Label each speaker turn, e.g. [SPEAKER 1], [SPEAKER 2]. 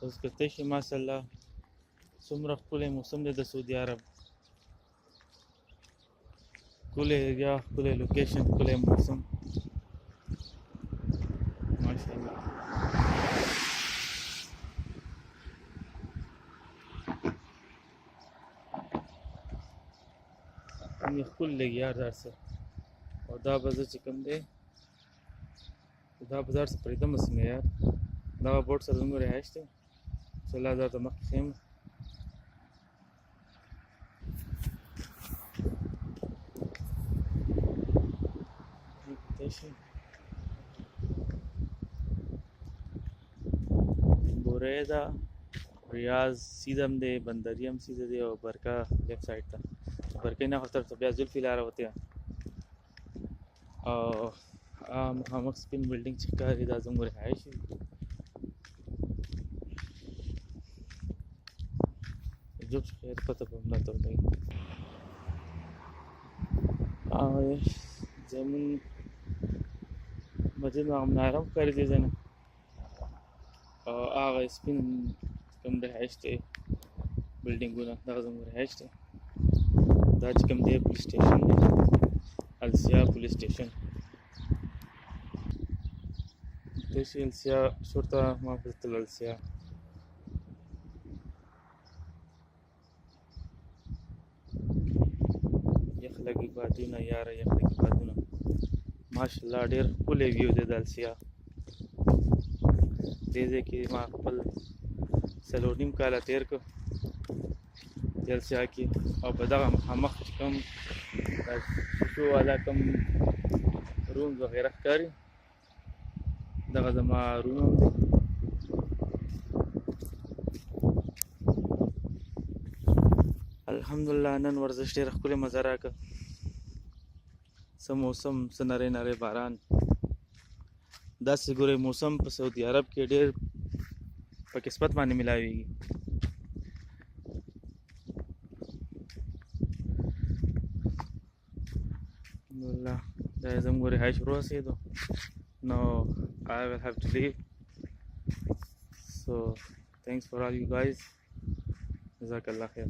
[SPEAKER 1] اوس کته شي ماشاءالله څومره ښکلی موسم دی د سعودي عرب. ښکلی ایریا، ښکلی لوکیشن، ښکلی موسم ماشاءالله. مې ښکلی لګي یار دا څه. او دا به زه چې کوم دی دا بازار څخه پرېږدمه څنګه یار. دغه بوټ سره زموږ رهایش دی چې الله دا ته مخکې ښیم. بورې ده، ریاض سیده هم دی، بندري هم سیده دی او برکه لیفټ سایډ ته. برکې نه طرف ته بیا زلفي لاره وتې ده او مخامخ سپین بلډینګ چې ښکاري دا زموږ رهایش دی. جوب خیر پته به هم راته ولګي. زموږ مسجد مناره هم ښکاري دې ځای نه او هغه سپین کوم رهایش دی بلډینګونه دغه زموږ رهایش دی. دا چې کوم دی پولیس سټیشن دی، السیا پولیس سټیشن. داسې السیا شرطه محافظة الالسیا. یخ لګي بادونه یاره، یخ لګي بادونه ماشاءالله. ډېر ښکلی ویو دی د السیا. دې ځای کې ما خپل 4.5 کاله تېر کړ د السیا کې او په دغه مخامخ چې کوم دا شیشو والا کوم رومز وغیره ښکاري دغه زما روم هم دی. الحمدلله نن ورزش ډېره ښکلې مزه راکړه. څه موسم، څه نری نری باران. داسې ګورئ موسم په سعودي عرب کې ډېر په قسمت باندې ملاویږي. الحمدلله دا زموږ رهایش ورسېدو. Now I will have to leave. So thanks for all you guys. Jazakallah khair.